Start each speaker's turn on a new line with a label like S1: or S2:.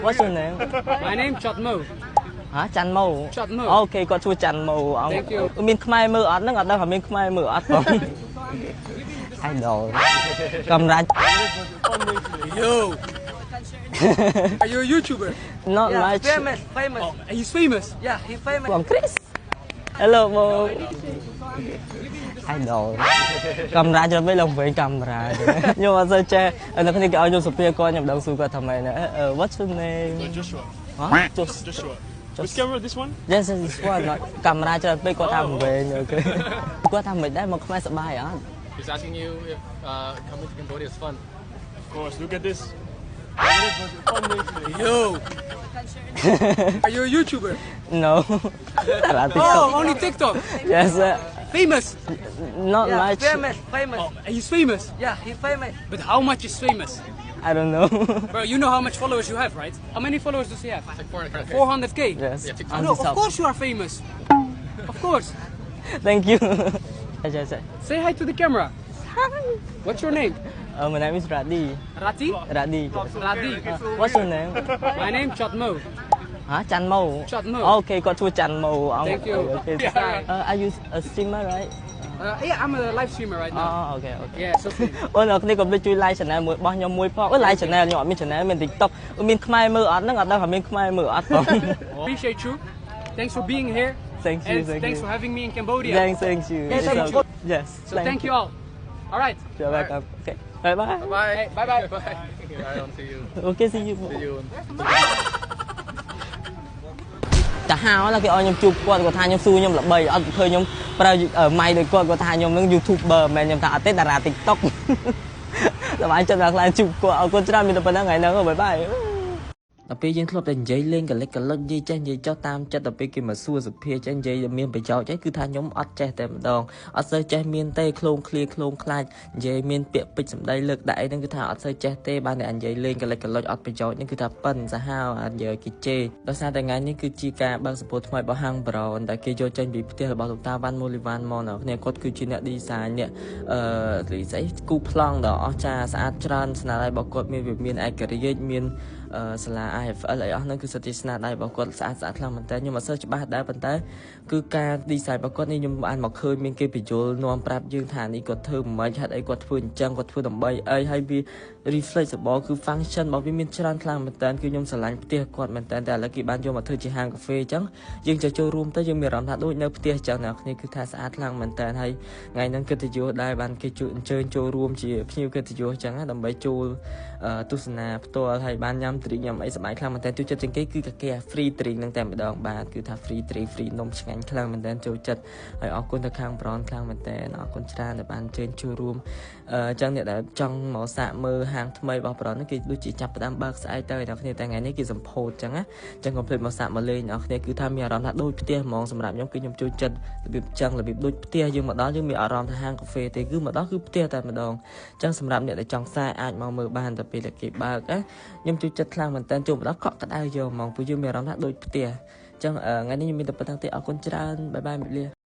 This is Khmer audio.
S1: What's your name?
S2: My name Chotmo.
S1: Hả? Chan Mâu.
S2: Chotmo.
S1: Ok, có chua Chan Mâu.
S2: Thank you.
S1: Miền Khmer mưa ọt nó ở đâu hả miền Khmer mưa ọt không? Idol. Cầm ra.
S2: Yo. Are you a YouTuber?
S1: Not
S3: Yeah,
S1: much.
S3: famous.
S2: Oh, he's famous.
S3: Yeah, he's famous.
S1: From Chris. Hello, bro. Idol. Cầm ra cho mấy lòng về cầm ra. Nhưng mà sao cha? Nó cái cái audio Sophia coi nhầm đầu suy qua thằng mày nữa. What's your name?
S4: Joshua.
S1: Hả?
S4: Joshua. Which camera? This one?
S1: Yes, this one. Cầm ra cho mấy con thằng về nữa cơ. Qua thằng mày đấy mà không ai sợ bài hả?
S5: He's asking you if coming to Cambodia is fun.
S4: Of course. Look at this.
S2: Yo. Are you a YouTuber?
S1: No. Là TikTok.
S2: Oh, only TikTok.
S1: Yes,
S2: Famous.
S1: not
S3: Yeah,
S1: much.
S3: famous.
S2: Oh, he's famous.
S3: Yeah, he's famous.
S2: But how much is famous?
S1: I don't know.
S2: Bro, you know how much followers you have, right? How many followers does he have?
S5: It's like 400K.
S2: 400K.
S1: Yes.
S5: Yeah, TikTok.
S1: On
S2: No,
S1: TikTok.
S2: of course you are famous. Of course.
S1: Thank you. Yes.
S2: Say hi to the camera. What's your name?
S1: My name is Radi.
S2: Rati?
S1: Radi.
S2: Radi.
S1: What's your name?
S2: My name Chotmo.
S1: Hả? Chan Mâu.
S2: Chotmo.
S1: Ok, có chua Chan Mâu.
S2: Thank you.
S1: Okay.
S2: Yeah.
S1: Are you a streamer, right?
S2: Yeah, I'm a live streamer right now.
S1: Oh, okay.
S2: Yeah, so
S1: អូននេះក៏ជួយ like channel មួយរបស់ខ្ញុំមួយផងអូ like channel ខ្ញុំអត់មាន channel មាន TikTok មានខ្មែរមើលអត់ហ្នឹងអត់ដឹងថាមានខ្មែរមើលអត់ផង
S2: appreciate you. Thanks for being here.
S1: Thank you,
S2: And
S1: thank
S2: thanks
S1: you.
S2: for having me in Cambodia.
S1: Thank you.
S2: Yes, thank you.
S1: Yes.
S2: So thank you all. All right.
S1: You're welcome. Okay. Bye bye.
S5: Bye.
S2: Hey, bye bye.
S5: Bye. I don't see you.
S1: Okay, see you.
S5: See you.
S1: តាហៅlà គេឲ្យខ្ញុំជួបគាត់គាត់ថាខ្ញុំស៊ូខ្ញុំល្បីអត់ឃើញខ្ញុំប្រើម៉ៃដូចគាត់គាត់ថាខ្ញុំនឹង YouTuber មិនមែនខ្ញុំថាអត់ទេតារា TikTok សប្បាយចិត្តដល់ខ្លាំងជួបគាត់អរគុណច្រើនមានតែប៉ុណ្្នឹងថ្ងៃហ្នឹងបាយបាយដល់ពេលយើងធ្លាប់តែនិយាយលេងកលិចកលុចនិយាយចេះនិយាយចោះតាមចិត្តដល់ពេលគេមកសួរសុភាចេះនិយាយមានប្រយោជន៍អីគឺថាខ្ញុំអត់ចេះតែម្ដងអត់សូវចេះមានទេឃ្លោងឃ្លាឃ្លោងខ្លាចនិយាយមានពាក្យពេចន៍សម្ដីលើកដាក់អីហ្នឹងគឺថាអត់សូវចេះទេបានតែនិយាយលេងកលិចកលុចអត់ប្រយោជន៍នេះគឺថាប៉ិនសាហាវនិយាយគេជេរដោយសារតែថ្ងៃនេះគឺជាការបើកសម្ពោធថ្មីរបស់ហាងប្រនដែលគេយកចេញពីផ្ទះរបស់លោកតាវ៉ាន់មូលីវ៉ាន់មកនៅគ្នាគាត់គឺជាអ្នក design អ្នកស្អីគូប្លង់ដ៏អស្ចារ្យស្អាតច្រើនស្នាដៃរបស់គាត់មានឯករាជ្យមានសាលា IFL អីអស់ហ្នឹងគឺសិទ្ធិស្នាដៃរបស់គាត់ស្អាតខ្លាំងមែនតើខ្ញុំអត់សូវច្បាស់ដែរប៉ុន្តែគឺការ design របស់គាត់នេះខ្ញុំបានមកឃើញមានគេបញ្យល់នាំប្រាប់យើងថានេះគាត់ធ្វើមិនហេតុអីគាត់ធ្វើអញ្ចឹងគាត់ធ្វើដើម្បីអីហើយវា reflexible គឺ function របស់វាមានច្រើនខ្លាំងមែនតើគឺខ្ញុំស្រឡាញ់ផ្ទះគាត់មែនតើតែឥឡូវគេបានយកមកធ្វើជាហាងកាហ្វេអញ្ចឹងយើងទៅចូលរួមទៅយើងមានអារម្មណ៍ថាដូចនៅផ្ទះអញ្ចឹងអ្នកគ្នាគឺថាស្អាតខ្លាំងមែនតើហើយថ្ងៃហ្នឹងកិត្តិយសដែរបានគេជួយអញ្ជើញចូលរួមជាភ្ញៀវកិត្តិយសអញ្ចឹងដើម្បីចូលទស្សនាផ្ទាល់ហើយបានញ៉ាំទ្រីញ៉ាំអីសប្បាយខ្លាំងមែនតើចូលចិត្តជាងគេគឺកាគេ free drink ហ្នឹងតែម្ដងបាទគឺថា free drink free នំឆ្ងាញ់ខ្លាំងមែនតើចូលចិត្តហើយអរគុណទៅខាងប្រនខ្លាំងមែនតើអរគុណច្រើនដែលបានអញ្ជើញចូលរួមអញ្ចឹងអ្នកដែលចង់មកសាកមើលហាងថ្មីរបស់ប្រនហ្នឹងគេដូចជាចាប់ផ្ដើមបើកស្អែកទៅអ្នកគ្នាតែថ្ងៃនេះគេសម្ពោធអញ្ចឹងណាអញ្ចឹងកុំភ្លេចមកសាកមកលេងអ្នកគ្នាគឺថាមានអារម្មណ៍ថាដូចផ្ទះហ្មងសម្រាប់ខ្ញុំគឺខ្ញុំចូលចិត្តរបៀបអញ្ចឹងរបៀបដូចផ្ទះយើងមកដល់យើងមានអារម្មណ៍ថាហាងកាហ្វេទេគឺមកដល់គឺផ្ទះតែម្ដងអញ្ចឹងសម្រាប់អ្នកដែលចង់សាកអាចមកមើលបានតែពេលដែលគេបើកណាខ្ញុំចូលចិត្តខ្លាំងមែនតើចូលមកដល់កក់ក្ដៅយកហ្មងព្រោះយើងមានអារម្មណ៍ថាដូចផ្ទះអញ្ចឹងថ្ងៃនេះខ្ញុំមានតែប៉ុណ្្នឹងទេអរគុណច្រើនបាយបាយមិត្តលា